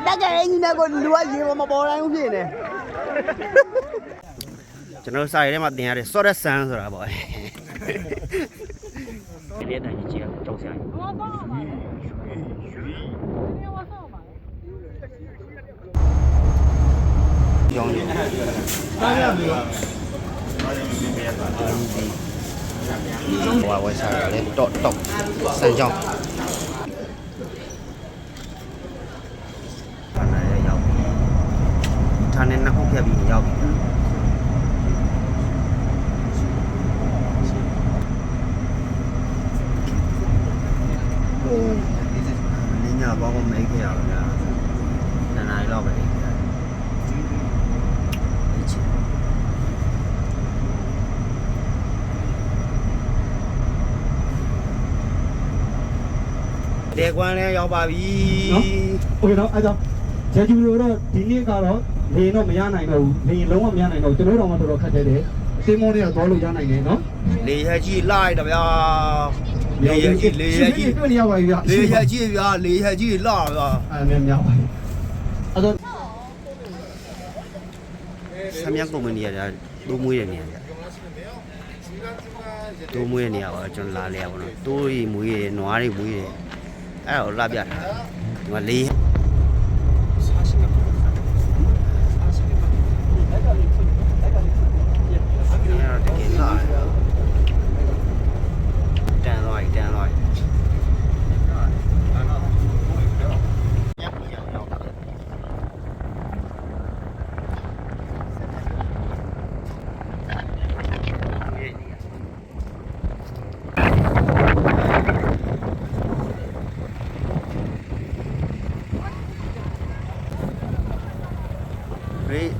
တက်ကြရင်ကြီးနဲ့ကိုလူကရေမပေါ်တိုင်းဘူးဖြစ်နေကျွန်တော်စာရဲထဲမှာတင်ရတဲ့ ဆော့ရက်ဆန်ဆိုတာပေါ့ဒီနေ့တိုင်းကြီးကကြောက်စရာကြီးရောင်းနေတာရပြီဟိုဝယ်စားရတယ်တော့စမ်းကြောင်းဌာနနဲ့နှစ်ခုဖြတ်ပြီးရောက်ပြီလင်းညာဘောင်းမိတ်ခဲ့ရအောင်ဗျာနားရီလောက်ပဲတဲ့ကွမ်းလဲရောက်ပါပြီနော်โอเคတော့အဲ့ဒါဂျက်ဂျူလိုတော့ဒီနေ့ကတော့လေတော့မရနိုင်တော့ဘူးလေလုံးဝမရနိုင်တော့ကျွန်တော်တို့တော့မှတော်တော်ခက်ခဲတယ်အတင်းမောတွေကသွားလို့ရနိုင်တယ်နော်လေရကြီးလိုက်တော့ဗျာလေရကြီးတွေ့နေရပါပြီဗျာလေရကြီးဗျာလေရကြီးလာဗျာအဲ့မြောက်ပါအဲ့တော့ဆမ်ယန်ကုမ္ပဏီကဒိုးမွေးတဲ့နေရာဗျာဒိုးမွေးတဲ့နေရာပေါ့ကျွန်တော်လာလဲရပါတော့တိုးရီမွေးရနွားတွေမွေးရအဲ့တော့လာပြထားဒီမှာလေး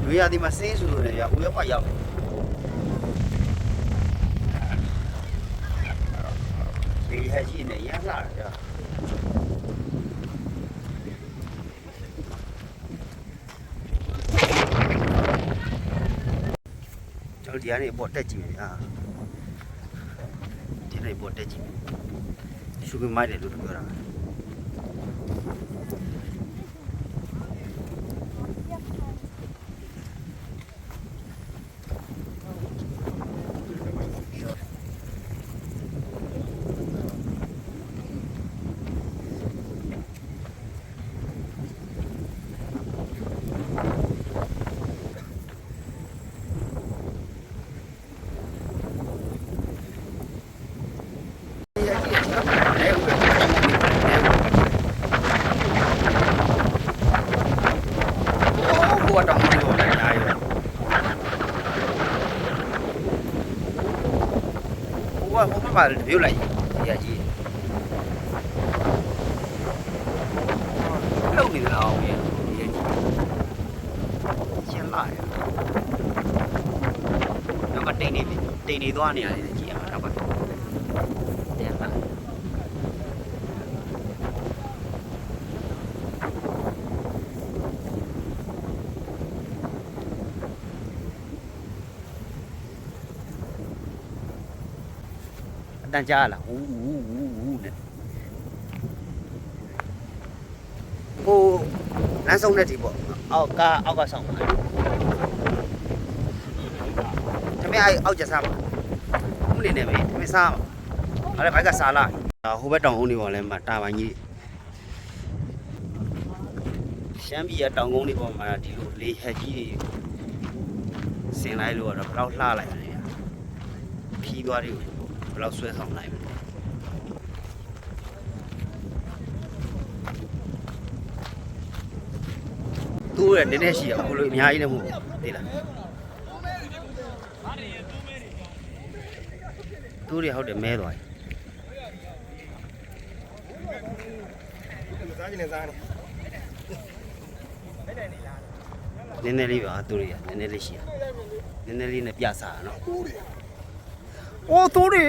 လူရဒီမှာစင်းဆိုလို့ရဦးရပါရောက်ဒီဟကြီးနဲ့ရလာရကျွန်တော်ဒီကနေပေါ်တက်ကြည့်မယ်ဗျာဒီနေ့ပေါ်တက်ကြည့်မယ်ရှုပ်မိုက်တယ်လို့ပြောတာပါပြောလိုက်ရကြီးလုံနေလားအောင်ရကြီးရှင်းလာရတော့ကတိန်နေသွားနေရတယ်ကြီးအောင်တော့တဲ့ပါတန်ကြားလာဦးနဲ့ဟိုလမ်းဆုံးတဲ့ဒီပေါ့အောက်ကဆောင်ပါတမန်အောက်ကျစားပါဦးနေနေပဲတမန်စားပါအဲ့ဘက်ကစားလာဟိုဘက်တောင်ကုန်းတွေပေါ်လဲမှာတာပိုင်းကြီးရှမ်းပြည်ရတောင်ကုန်းတွေပေါ်မှာဒီလိုလေဟက်ကြီးတွေဆင်လိုက်လို့တော့ဘယ်တော့လှလိုက်လဲဖြီးသွားတယ်ဘယ်လောက်ဆွဲဆောင်နိုင်မလဲသူ့ရဲ့နည်းနည်းရှိအောင်ဘလို့အများကြီးလည်းမဟုတ်သိလားသူ့ရဲ့ဟုတ်တယ်မဲသွားပြီနည်းနည်းလေးပါသူ့ရဲ့နည်းနည်းလေးရှိရနည်းနည်းလေးနဲ့ပြစားရနော်โอ้ตัวดิ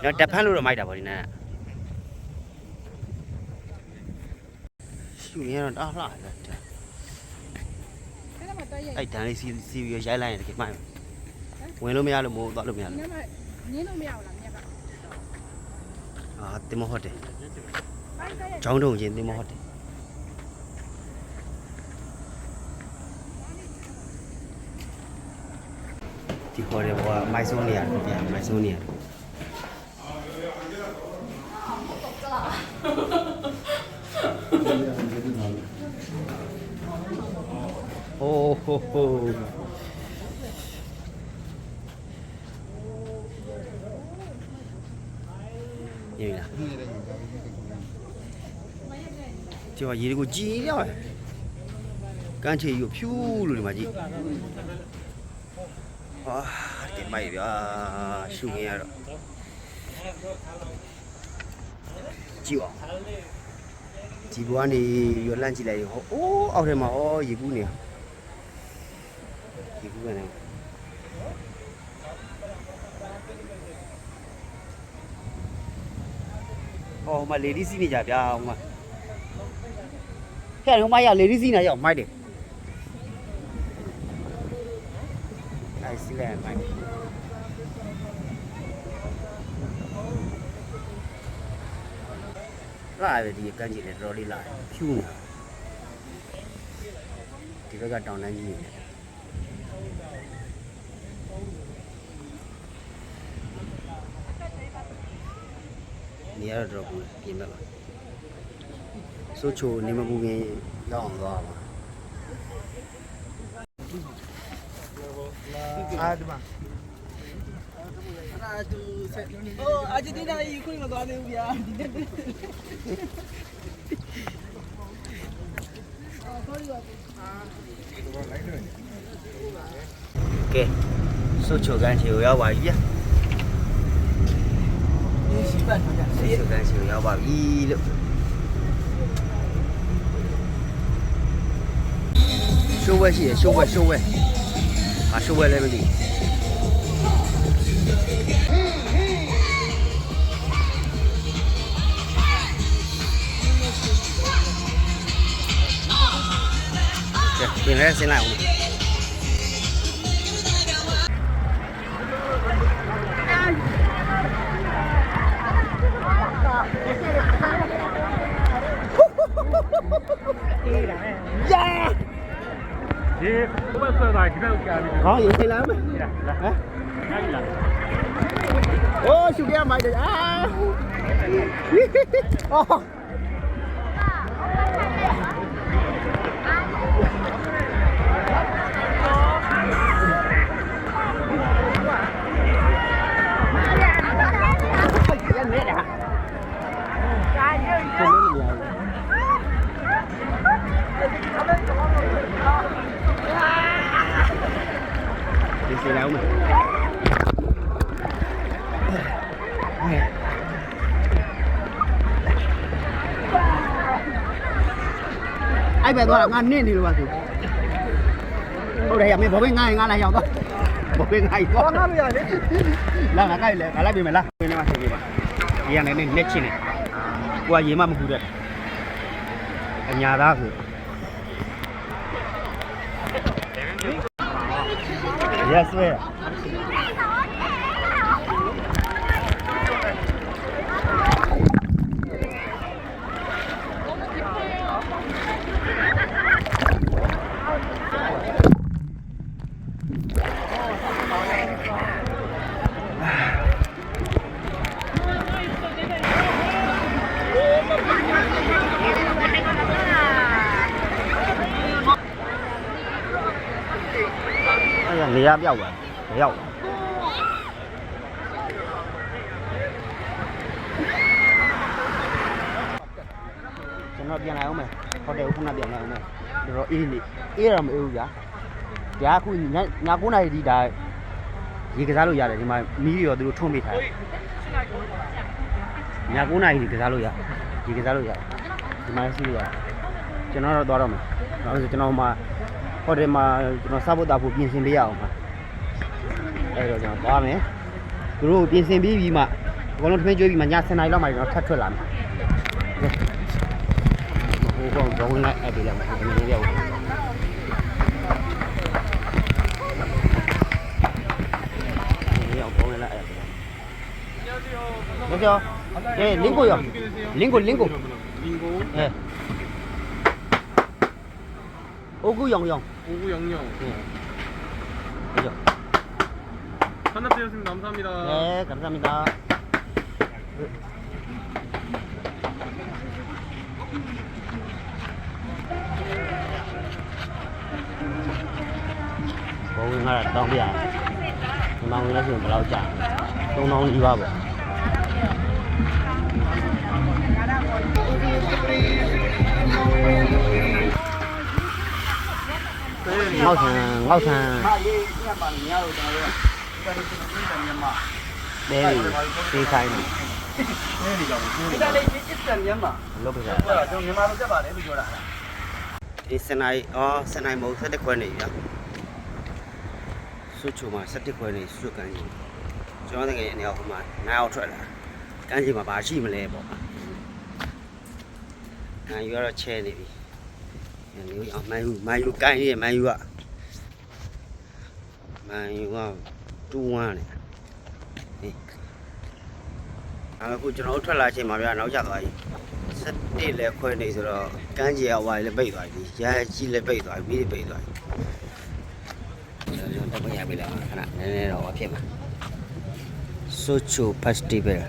ညတက်ဖန်းလို့တော့မိုက်တာပေါ့ဒီနေ့ရှူရတော့တားလှတယ်အဲ့တန်းလေးစီပြီးရိုက်လိုက်ရင်တကယ်မိုက်ဝင်လို့မရလို့မို့သွားလို့မရလို့နင်းလို့မရဘူးလားမြက်က တင်မဟုတ်တယ်ចောင်းတုံချင်းတင်မဟုတ်တယ်ဒီခေါ်တယ်ဘောမိုက်ဆိုးနေရတယ်ပြန်မိုက်ဆိုးနေရတယ်โอ้โหရည်လားဒီမှာရေတွေကိုကြည်ရတယ်ကန်းချေယူဖြူးလို့ဒီမှာကြည့်ဟာဒီမိုက်ဗျာရှုငင်းရတော့ကြည့်အောင်ဒီဘွားနေရလန့်ကြည့်လိုက်ဟိုအိုးအောက်ထဲမှာဩရေကူးနေရေကူးနေဟောမလေဒီစီနေကြဗျာဟိုမှာဟဲ့ဟိုမှာရလေဒီစီနေရောက်မိုက်တယ်အဲ့စီလဲမိုက်လာပဲဒီကန်းကြီးလေတော်တော်လေးလာဖြူးနေဒီဘက်ကတောင်တန်းကြီးနေရတော့ဘူးပြင်မဲ့ပါစိုးချိုနေမပူခင်ရောက်အောင်သွားပါအားဒီမှာအားတူဆက်ဟိုအာဂျင်တီးနားကြီးခွင့်မသွားသေးဘူးဗျာဒီနေ့ကဲစိုးချိုကန်းချေကိုရောက်ပါပြီဗျာရှိပါတော့ဗျာ စိုးချိုကန်းချေကိုရောက်ပါပြီလို့ရှိုးဝဲရှိရရှိုးဝဲရှိုးဝဲရှိုးဝဲလည်းမသိပြင်လဲဆင်းလိုက်အောင်ဒီဘယ်ဆိုတာဒီလောက်ကြာပြီ ခေါင်းရေးလာမယ်ဟမ် အဲ့လာ အိုးရှုပြမိုက်တယ်အော်ဒီလာဦးမယ်အဲ့ပဲတော့ငါနင့်နေလို့ပါသူဟုတ်တယ်ရမင်းဘောပဲငါငါလာရောက်တော့ဘောပဲငါရောက် ငါမရလေ လာငါကိုက်လေငါလိုက်ပြင်မလားပြင်နေမှာဆင်းပြေးပါဒီကနေနဲ့လက်ချင်းနေကိုကရေမမခူတဲ့အညာသားဆိုYes, sir. Người ra béo rồi, béo. Cho nó biển này không mày? Có đều không là biển này không mày? Rồi in đi, in là mày yêu giá. Giá khu nhà khu này đi đại, gì cái giá lô giá này thì mà mỹ rồi từ thôn bị thay. Nhà khu này thì cái giá lô giá, gì cái giá lô giá, thì mà xí giá. Cho nó đo đâu mày? Nó cho nó mà có thể mà nó sao bộ phụ biến sinh bây giờ mà. Đây rồi nhá, ba mẹ. Rồi biến sinh bí mà, còn nó thuê chơi bí mà nhà xe này nó mày nó thắt thôi làm. Không có ngay ở đây là mình đi đâu. Đi đâu có ngay lại. Được chưa? 예, 링고요. 링고. 링고. 예. 5900. 5900. 예. 그죠? 반납되었습니다. 감사합니다. 네, 감사합니다. Có nguyên là đông bây giờ. Nhưng mà nguyên nó dùng bao trả. Không nó đi vào vậy. Ngao thang. Đây đi khai này. Lúc bây giờ. Đi xe này mẫu sẽ được quen này đó. Số chủ mà sẽ được quen này số cái gì. Cho nó cái này không mà nào thôi là cái gì mà bà chỉ mà lẹ bỏ. Này vừa là che này. Nếu mai cái này mai ạ. Mai tu hoa này. Aku cho nó thoát lại trên mà bây giờ nó chắc rồi. Rất đi lẹ khơi này rồi cái gì ở ngoài là bậy rồi đi, giá chỉ là bậy rồi, bí bậy rồi. Chúng ta bây giờ bây giờ khả này rồi ở phía mà. Sochu Festival.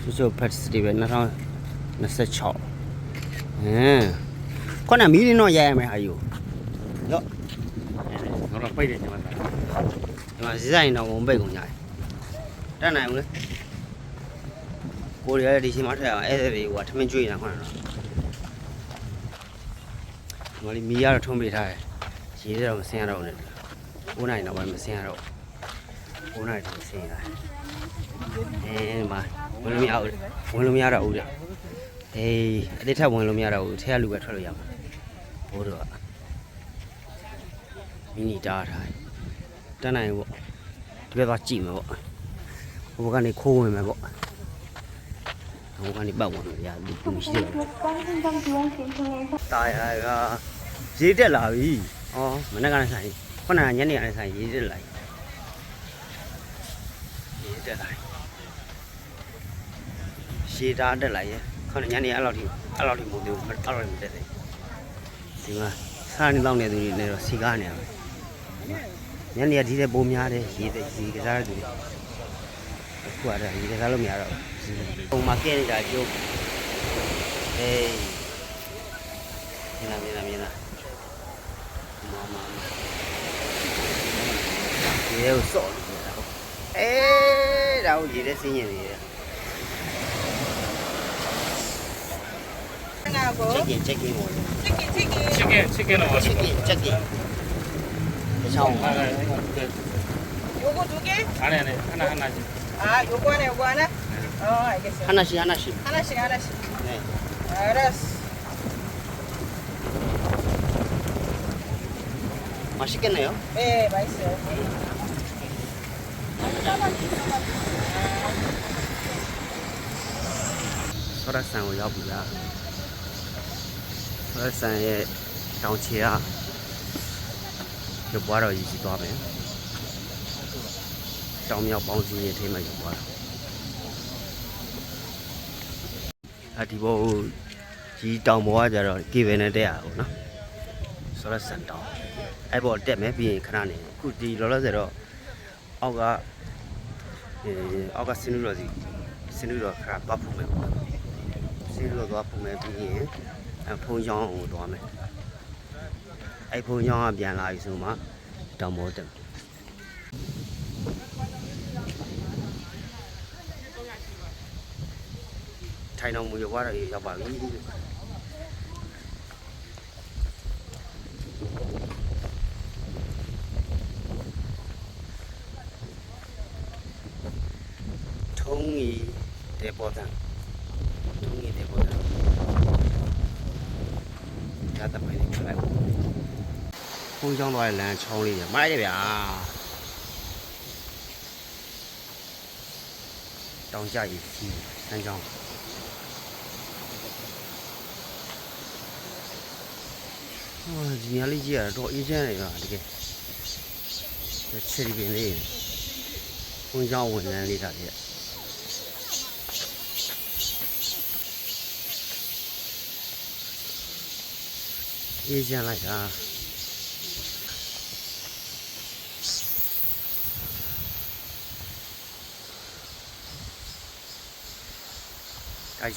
Sochu Festival nó thôi, nó sẽ chọn. Con nào mí đi nó dài mày hả yêu? Đó. Nó là bay đấy chứ mà. Mà dây nó cũng bay cũng nhảy. Ra này không đấy. Cô đi xem mắt theo, em thì quả thằng mình chui nào con nào. Mà đi mía rồi không bị thay, chỉ là mình xem đâu này. Cô này nó vẫn xem đâu. Cô này thì xem này. Mà muốn lo mía đâu đấy. Để theo muốn lo mía đâu, theo lùi thôi rồi. Bố được. Mini đa thay. Cái này bộ, bây giờ chỉ mà bộ, bộ cái này khô mà bộ. Không có đi bầu mà giờ đi cùng xíu. Tại gì thế là gì? Mà nó cái này con nào nhánh này xài gì thế lại? Gì thế lại? Xí ra thế lại, con này nhánh này ăn thì một điều, ăn thì một đấy. Thì mà sao đi long này tụi này rồi xí cá này. Nhánh này thì bom nhà đấy, gì cái ra tụi. Qua đây gì cái ra luôn nhà rồi. Không mà kia là chú. Ê. Nhìn nào. Mà. Điều sổ. Ê, đâu gì đấy xin gì vậy? Check in rồi. 치킨 나와. Check in. Cái sau. 요거 두 개? 안에 하나씩. 아, 요거 하나? 알겠어요. 하나씩. 하나씩. 네. 알았어. 맛있겠네요. 네, 맛있어요. 설악산을 가보자. 설악산의 다운치야. 이거 뭐하러 이지도 하면? 정미역 방송에 테마 이거 뭐하러?ဒီဘောကြီးတောင်ပေါ်ကကြတော့ကေဗင်နဲ့တက်ရအောင်နော်ဆိုတော့စန်တောင်အဲ့ဘောတက်မယ်ပြီးရင်ခဏနေအခုဒီလောလောဆယ်တော့အောက်ကစင်းလူတော်ခါပတ်ဖို့မယ်ပေါ့စင်းလူတော်သွားဖို့မယ်ပြီးရင်ဖုံချောင်းကိုသွားမယ်အဲ့ဖုံချောင်းကပြန်လာပြီဆိုမှတောင်ပေါ်တက်ထိုင်တော်မူရွားတော့ရောက်ပါပြီထုံးကြီးတဲ့ပေါ်တန်းဒါတမိုင်းလေးခလိုက်ဖုန်းချောင်းသွားတဲ့လမ်းချောင်းလေးမိုက်တယ်ဗျာတောင်ကြရည်စီစမ်းချောင်းဒီနေရာလေးကြီးကတော့အေးချမ်းနေပါတကယ်ချယ်ရီပင်လေး ဘုန်းကြီးဝန်ထမ်းလေးတာတဲ့အေးချမ်းလိုက်တာ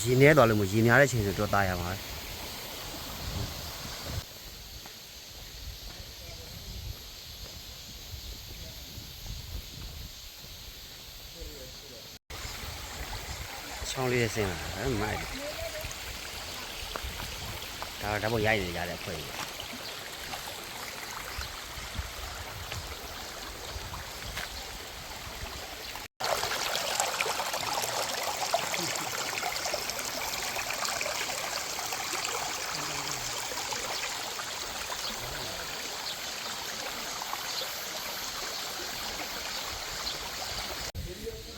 ရေနေတော့လို့မရေများတဲ့ချိန်ဆိုတော့တာရမှာချောင်းလေးဆင်းလာတယ်မိုက်ဒါတော့ရိုက်နေကြတဲ့ဖွဲ့ကြီး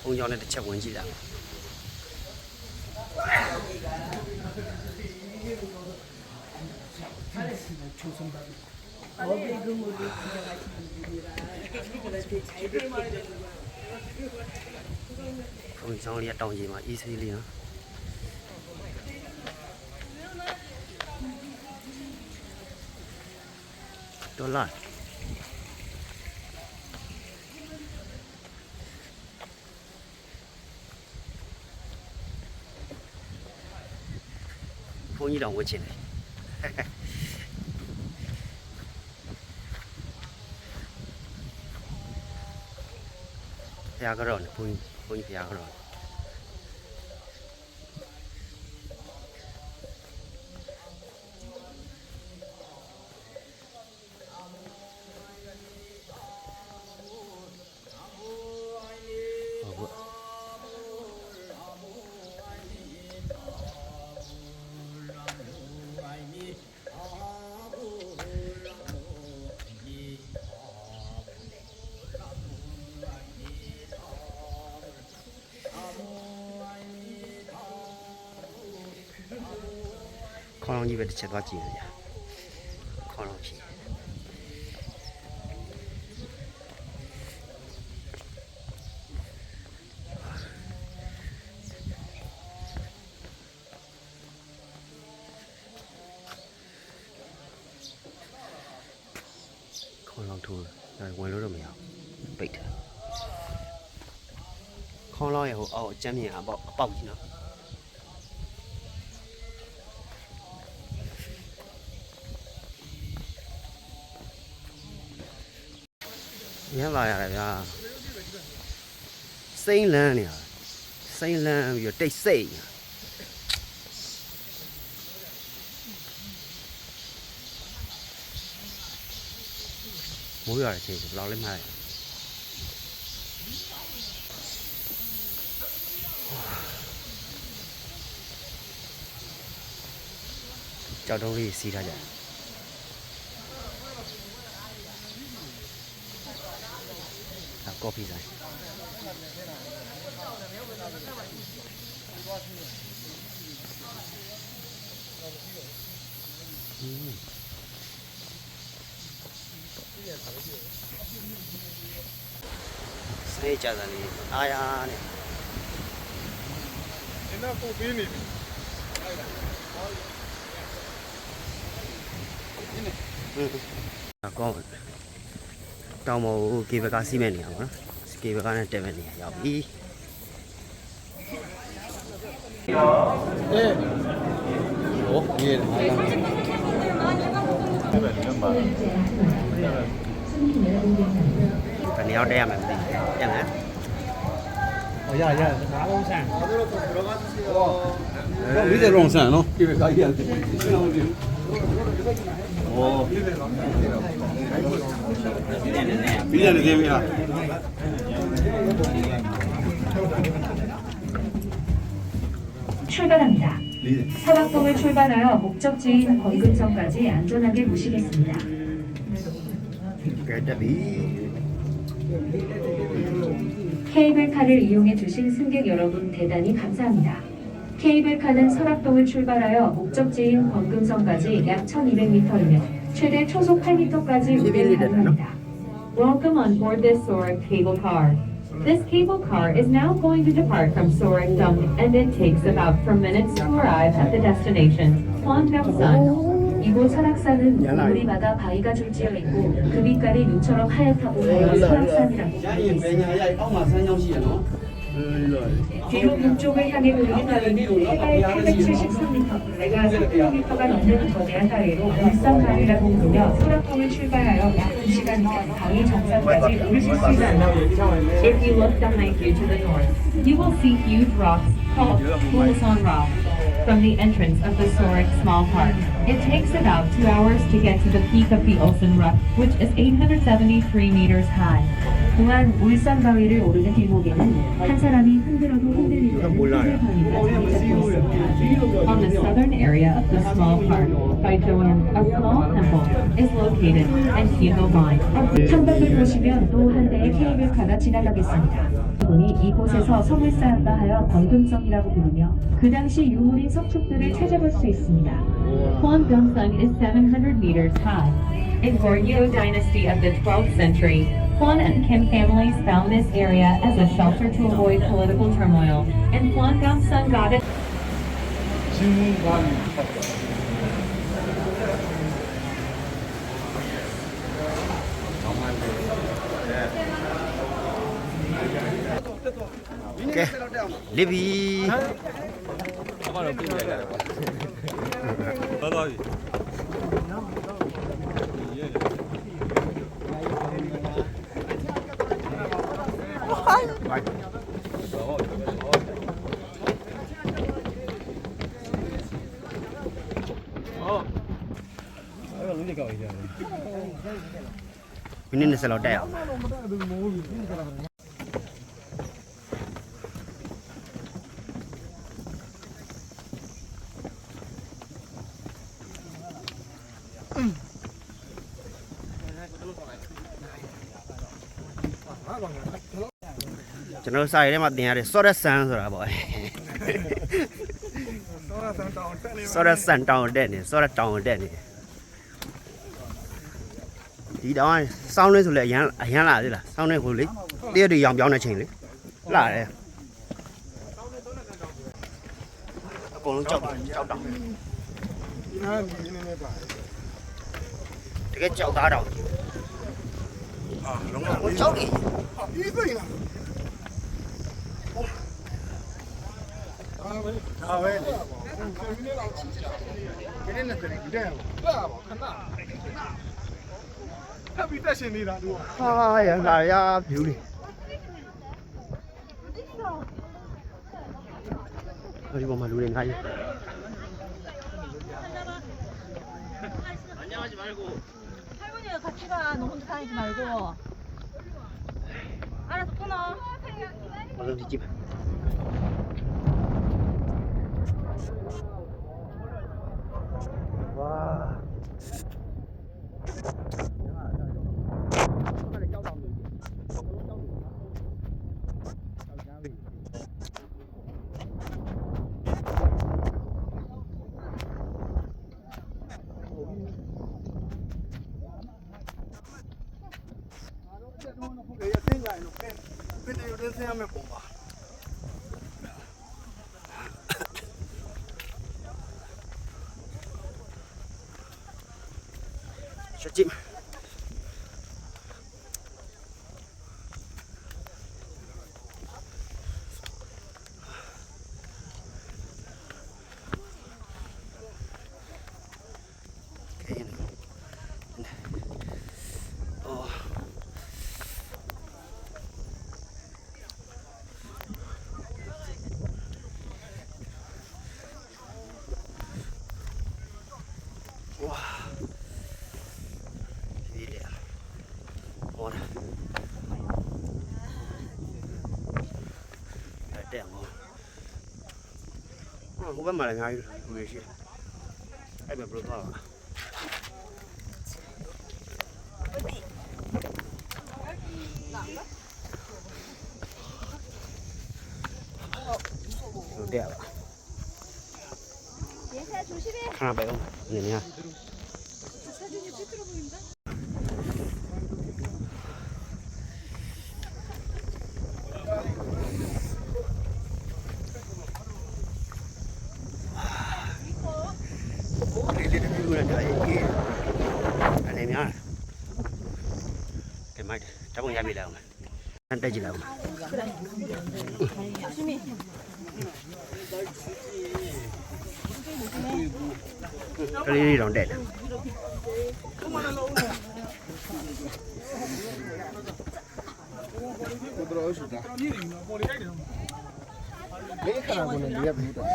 ဘုံကြောင့်လည်းတစ်ချက်ဝင်ကြည့်တာဘုံကြောင့်လည်းတောင်းကြီးမှာအေးဆေးလေးနော်ဒေါ်လာဘုန်းကြီးတောင်ဝတ်ချင်တယ်ဖျားကတော့ဘုန်းကြီးဖျားကတော့ခေါင်းလုံးကြီးပဲတစ်ချက်သွားကြည့်ရအောင်ခေါင်းလုံးကြီးခေါင်းလုံးထိုးဝင်လို့တော့မရဘူးပိတ်တယ်ခေါင်းလုံးရဲ့ဟိုအောက်အကျမ်းမြင်အပေါက်ကြီးနော်ရမ်းလာရတယ်ဗျာစိမ့်လန်းနေတာစိမ့်လန်းပြီးတော့တိတ်ဆိတ်မိုးရွာတဲ့အချိန်ဘယ်လောက်လဲမှားလဲကြောက်တုံးလေးစီးထားကြတယ်coffee sign. Say chada ni aya ni. Ina ko bini. Con trong một kỳ vật xi măng này hả? Kỳ vật này trên này giàu đi. Ủa, gì vậy? Cái néo đem làm gì? Em hả? Ồ, dạ, dạ. Bây giờ rong sản nó. Kỳ vật cái gì? Ồ. Bây giờ là gì vậy? 출발합니다. 사각동을 출발하여 목적지인 권근성까지 안전하게 모시겠습니다. 케이블카를 이용해 주신 승객 여러분 대단히 감사합니다. 케이블카는 설악동을 출발하여 목적지인 권금성까지 약 1200m이며 최대 초속 8m까지 운행 가능합니다. Welcome on board this Sorak cable car. This cable car is now going to depart from Soaring Dunk and it takes about 4 minutes to arrive at the destination, Hwangbyongsan. 이곳 설악산은 우리마다 바위가 줄지어 있고 그 빛깔이 눈처럼 하얗다고 하여 설악산이라고 부릅니다. 뒤로 북쪽을 향해 흐르는 바위는 해발 873m가 3km가 넘는 거대한 바위로 울산바위라고 부르며 설악봉을 출발하여 약 2시간간 바위 정상까지 오르실 수 있습니다. If you look behind you to the north, you will see huge rocks called Ulsan Rock from the entrance of the Sorik Small Park. It takes about 2 hours to get to the peak of the Ulsan Rock, which is 873 meters high. 또한 울산 바위를 오르는 길목에는 한 사람이 흔들어도 흔들리지 않는 바위가 자리 잡고 있습니다. On the southern area of the small park, by Joan, a small temple is located, and Hino Line. 창밖을 보시면 또 한 대의 케이블카가 지나가겠습니다. 분이 이곳에서 성을 쌓았다 하여 건금성이라고 부르며 그 당시 유물인 석축들을 찾아볼 수 있습니다. Hwangbyongsan is 700 meters high. In Goryeo dynasty of the 12th century, Hwang and Kim families found this area as a shelter to avoid political turmoil, and Hwangbyongsan got it. Okay. Libby. We need to sell out there.ကျွန်တော်စာရေးထဲမှာသင်ရတယ်စောရက်ဆန်ဆိုတာပေါ့စောရက်ဆန်တောင်တက်နေစောရက်တောင်တက်နေဒီတောင်စောင်းလေးဆိုလဲအရန်လာသေးလားစောင်းလေးကိုလေတည့်ရရောင်ပြောင်းတဲ့ချိန်လေလာတယ်အကုန်လုံးကြောက်တောင်တကယ်ကြောက်သားတောင်လုံးဝကြောက်နေပြီးပြီလားဒါပဲဒီနေ့တော့ဒီနေ့နဲ့တည်းကြည့်တယ်လာပါခဏထပ်ပြီးတက်ရှင်နေတာသူဟာရလာရဖြူလေးဒီပေါ်မှာလူတွေငါးကြီး안녕하지 말고 할머니가 같이 가. 너 혼자 다니지 말고. 알았어, 끊어. 어서 뒤집 와 샷집 와 이래야 뭐라 đẹp không có mà là ngay người kia ai mà bro to đẹp 하나 봐요 얘네야 မိုက်တယ်ဓာတ်ပုံရပြလိုက်အောင်တက်ကြည့်လိုက်အောင်ကလေးလေးတော့တက်တယ်လေးခဏကိုလည်းရပြီတော့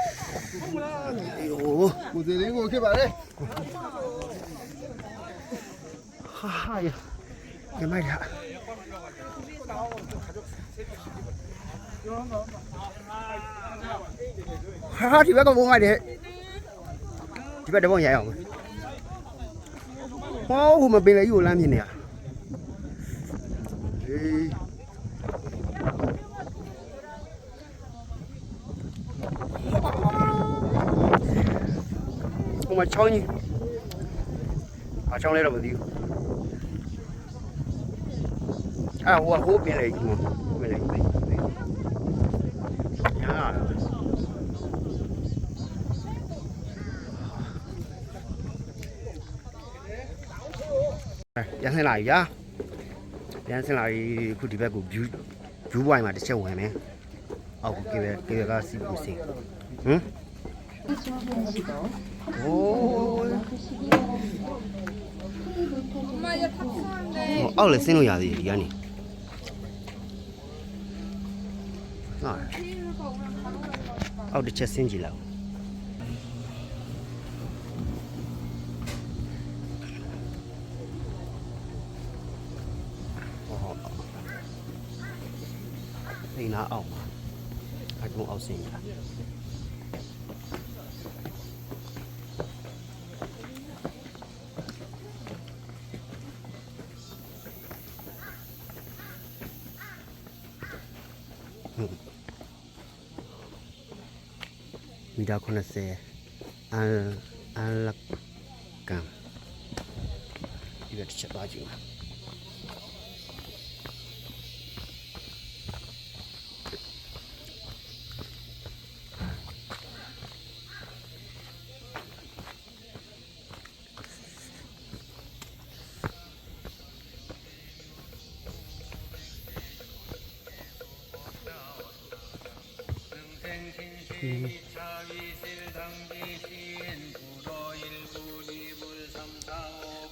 โอ้ ကိုယ်လေးကိုခဲ့ပါလေ ဟာရမိုက်တာဟာဒီဘက်ကဘုံမိုက်တယ်ဒီဘက်တပုံရအောင်ဟောဟိုမပင်လေကြီးကိုလမ်းမြင်နေရဟေးဟိုမှာချောင်းကြီးအချောင်းလေးတော့မသိဘူးအဲ့ဟိုပင်လေကြီးမှာပင်လေကြီးညာပြန်ဆင်းလာပြီဗျာပြန်ဆင်းလာပြီခုဒီဘက်ကို view point မှာတစ်ချက်ဝင်မယ်အောက်ကိုကေဘကစီကိုစီဟမ်โอ้အောက်လည်းဆင်းလို့ရသေးတယ်ဒီကနေဟာအောက်တစ်ချက်ဆင်းကြည့်လိုက်အိမ်နာအောက်မှာအဲ့ဒါအောက်ဆင်းရတာမီတာ90အန်လကံဒီဘက်ချက်သွားကြည့်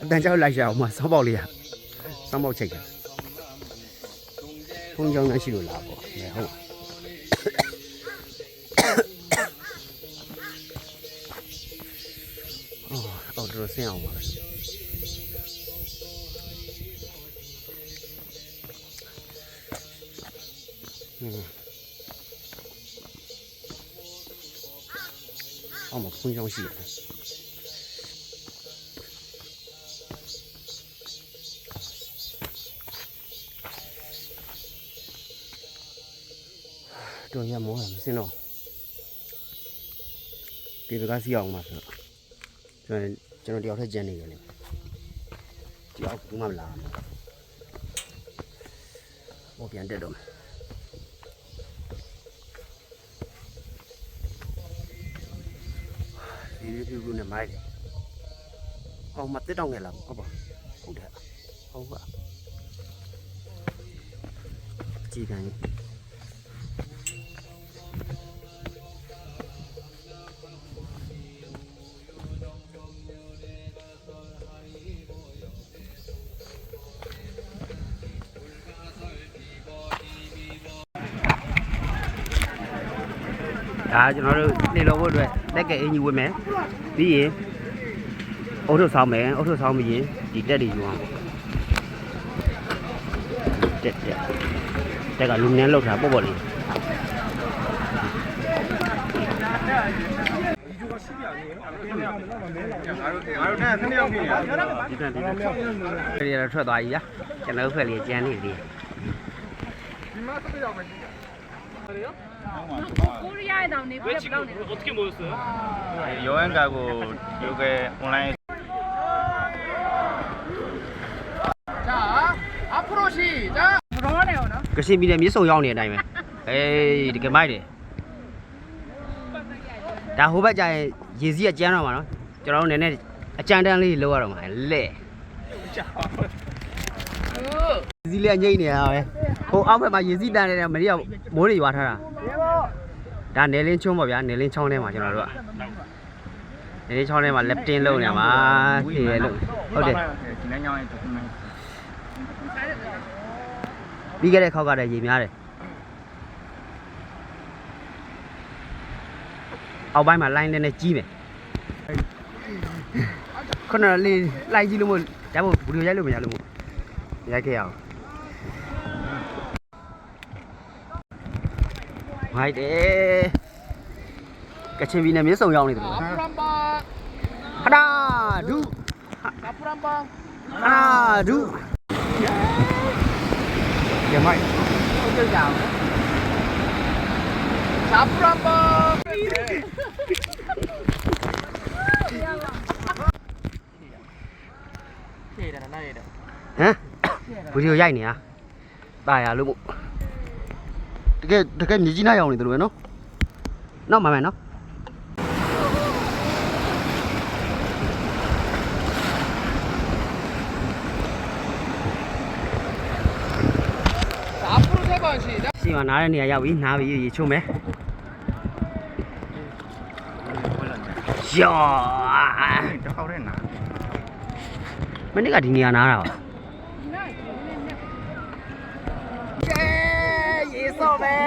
အတန်ကြောက်လိုက်ရအောင်မစောင်းပေါက်လေးရစောင်းပေါက်ချိတ်တယ်ဖုန်းကြောင်းရှိလို့လာပေါ့ဟုတ်အော်တော်ဆင်းအောင်ပါပဲအော်မဖုန်းကြောင်းရှိတယ်တော်ရမောရမစင်းတော့ဒီဘက်ကစီအောင်မှာဆိုတော့ကျွန်တော်တယောက်ထက်ကျန်နေတယ်လေတယောက်ဘူးမှမလာဘောပြန်တက်တော့ဒီလိုပြုလို့နေမိုက်တယ်ဟောမတက်တော့ငယ်လားဟုတ်ပါဟုတ်တယ်ဟုတ်ပါကြည့်ကန်ဒါကျွန်တော်တို့နေလို့ဖို့အတွက်တက်ကဲအင်ကြီးဝင်မယ်ပြီးရင်အုတ်ထုတ်ဆောင်းမယ်အုတ်ထုတ်ဆောင်းပြီးရင်ဒီတက်တွေယူအောင်တက်ကလူနည်းလောက်တာပေါ့ပေါ့လေးငါတို့နဲ့ဆင်းရောက်ပြီ ဒီတန်ဒီရထွက်သွားပြီဗျာကျွန်တော်ဖက်လေးကျန်းနေသေး 코리아에 나오네. 왜 지금 어떻게 모였어요? 여행 가고 요게 온라인 불어하네요, 나. ကရှင်ပြည်နယ်မြစ်ဆုံရောက်နေတဲ့အတိုင်းပဲအေးဒီကမိုက်တယ်ဒါဟိုဘက်ကျရင်ရေစီးကကျန်းတော့မှာနော်ကျွန်တော်တို့နည်းနည်းအကြံတန်းလေးလောက်ရတော့မှာလဲစီး လေးငိမ့်နေတာပဲဟိုအောက်ဘက်မှာရေစီးတန်းနေတဲ့မရီးကမိုးတွေရွာထားတာဒါနယ်လင်းချုံးပေါ့ဗျာနယ်လင်းချောင်းထဲမှာကျွန်တော်တို့ကနေလင်းချောင်းထဲမှာလက်တင်လုံးနေမှာဖြေရလို့ဟုတ်တယ် ဒီနေ့ညောင်းရင်တူမယ် ပြီးခဲ့တဲ့ခေါက်ကတည်းရေများတယ်အောက်ပိုင်းမှာလိုင်းနဲ့ကြီးမယ်ခုနကလေးလိုက်ကြည့်လို့မို့ဒါမို့ဗီဒီယိုရိုက်လို့မရလို့မို့ရိုက်ခဲ့ရအောင်မိုက်တယ်ကချင်ပြည်နယ်မြစ်ဆုံရောက်နေတယ်လို့ဟာဒါဒုဟာဒုရမိုက်ကြည့်ကြအောင်သာပရမ်ပါဟမ်ဗီဒီယိုရိုက်နေတာတာရလို့မို့တကယ်မြေကြီးနားရောက်နေတယ်လို့ပဲနော်နောက်မှမယ်နော်စီမနားတဲ့နေရာရောက်ပြီနားပြီရေချုံမယ်ယော တခေါက်တဲ့နာ မနေ့ကဒီနေရာနားတာပါရေစော့မယ်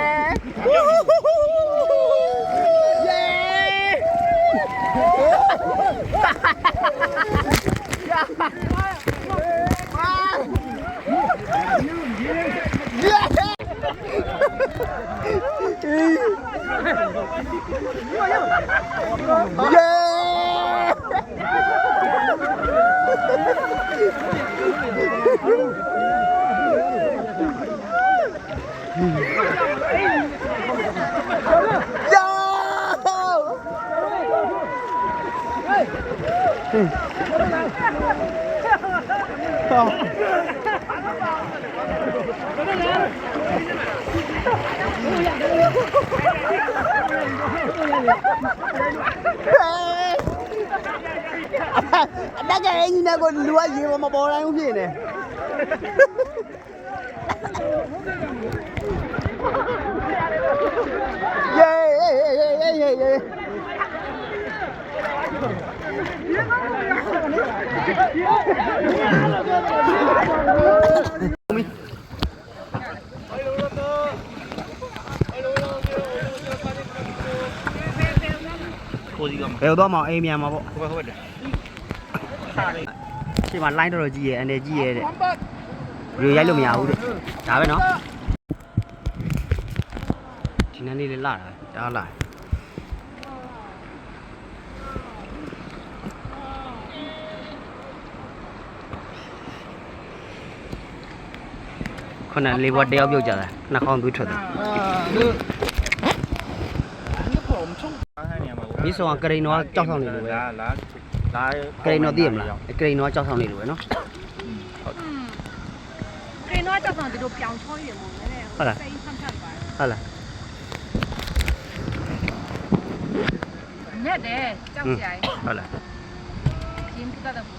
အတက်ကလေးကြီးနဲ့ကိုလူကရေမပေါ်တိုင်းဘူးဖြစ်နေယေဘယ်တော့မှအိမ်မြန်မှာပေါ့ဟုတ်တယ်ရှေ့မှာ line တော်တော်ကြီးရဲ့အနေကြီးရဲ့တဲ့ရိုးရိုက်လို့မရဘူးတဲ့ဒါပဲနော်ဒီနေ့လေးလာတာဒါလာခုနလေးဘွားတယောက်ပြုတ်ကြတာနှာခေါင်းသွေးထွက်တယ်ဒီဆောင်ကရိန်တော့ကြောက်ဆောင်နေလို့ပဲလာကရိန်တော့သိရမလားကရိန်တော့ကြောက်ဆောင်နေလို့ပဲနော်可以拿这上这种标枪鱼嘛，那个飞上上班。ဟုတ်လား ညက်တယ်ကြောက်ကြိုင် ဟုတ်လား ရင်းပြတာဘူး